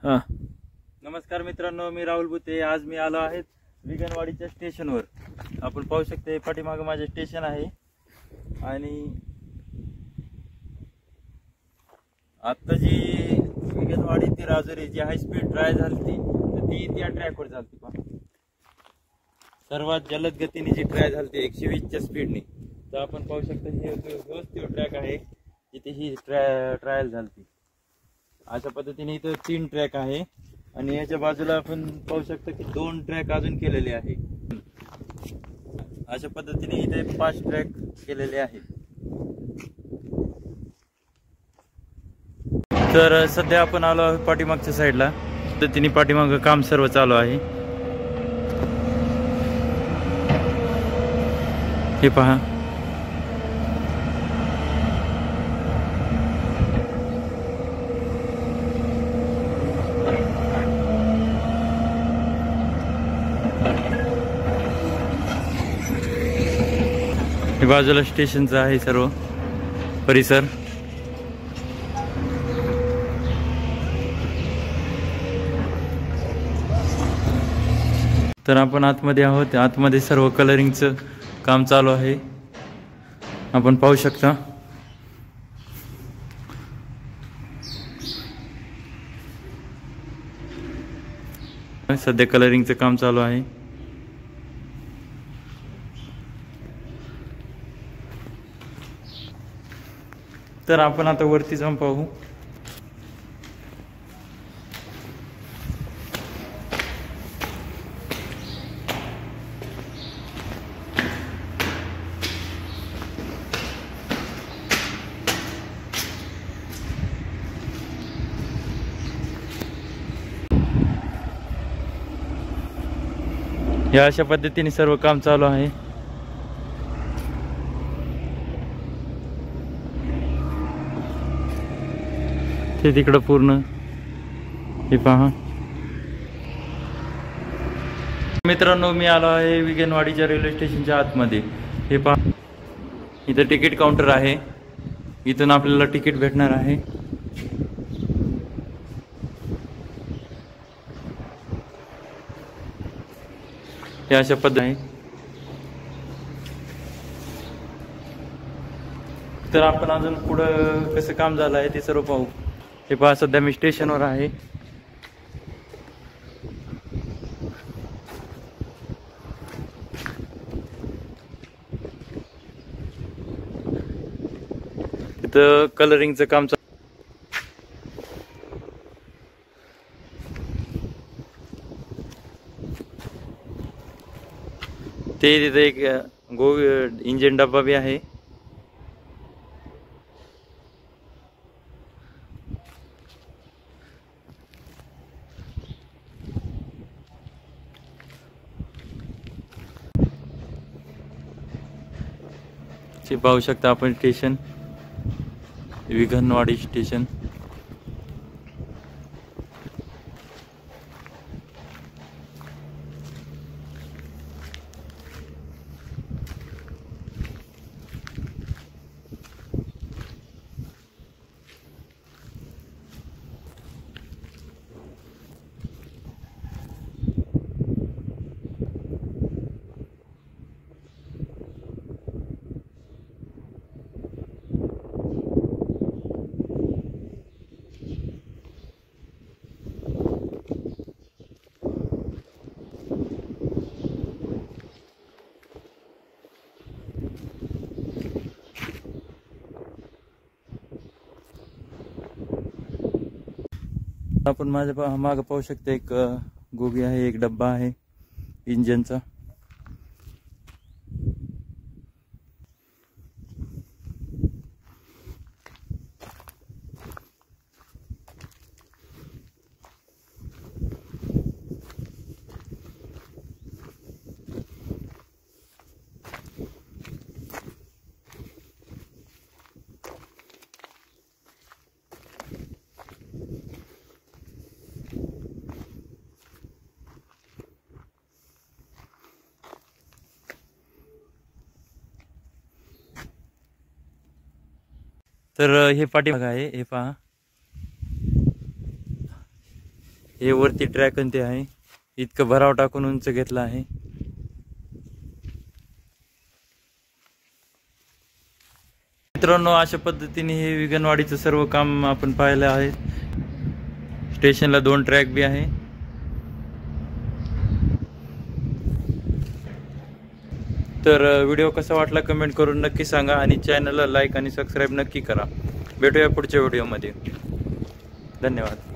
हा. नमस्कार मित्रांनो, मी राहुल बुते. आज मी आलो आहे विगणवाडीच्या स्टेशनवर. आपण पाहू शकता पाठीमागे माझे स्टेशन आहे आणि आता जी विगणवाडी ती राजुरी जी हाय स्पीड ट्रायल झाली तर ती त्या ट्रॅकवर झाली पहा. सर्वात जलद गतीने जी ट्राय झाली 120च्या स्पीडने. तर आपण पाहू शकता हे व्यवस्थित ट्रॅक आहे जिथे ही ट्रायल झाली. अशा पद्धतीने इथं 3 ट्रॅक आहे आणि याच्या बाजूला आपण पाहू शकता की 2 ट्रॅक अजून केलेले आहे. अशा पद्धतीने इथे 5 ट्रॅक केलेले आहे. तर सध्या आपण आलो आहोत पाठीमागच्या साईडला. पद्धतीने पाठीमागं काम सर्व चालू आहे. हे पहा, हे बाजूला स्टेशनचं आहे सर्व परिसर. तर आपण आतमध्ये आहोत. आतमध्ये सर्व कलरिंगचं काम चालू आहे, आपण पाहू शकता. सध्या कलरिंगचं काम चालू आहे. तर आपण आता वरती जाऊन पाहू. या अशा पद्धतीने सर्व काम चालू आहे. ते तिकडं पूर्ण हे पहा. मित्रांनो, मी आलो आहे विगणवाडीच्या रेल्वे स्टेशनच्या आतमध्ये. हे पहा, इथं तिकीट काउंटर आहे. इथून आपल्याला तिकीट भेटणार आहे. हे अशा पद्धतीने. तर आपण अजून पुढं कसं काम झालं आहे ते सर्व पाहू. हे पहा, सध्या मी स्टेशनवर आहे. तिथं कलरिंगचं काम चालू. ते तिथे एक इंजिन डब्बा भी आहे. ते पाहू शकता आपण स्टेशन, विगणवाडी स्टेशन. आपण माझ्या मागे पाहू शकता एक गोबी आहे, एक डब्बा आहे इंजिनचा. तर हे पाठीमाग आहे, हे पहा. हे वरती ट्रॅक ते आहे, इतकं भराव टाकून उंच घेतला आहे. मित्रांनो, अशा पद्धतीने हे विगणवाडीचं सर्व काम आपण पाहिलं आहे. स्टेशनला 2 ट्रॅक बी आहे. तर व्हिडिओ कसा वाटला कमेंट करून नक्की सांगा आणि चॅनलला लाईक आणि सबस्क्राईब नक्की करा. भेटूया पुढच्या व्हिडिओमध्ये. धन्यवाद.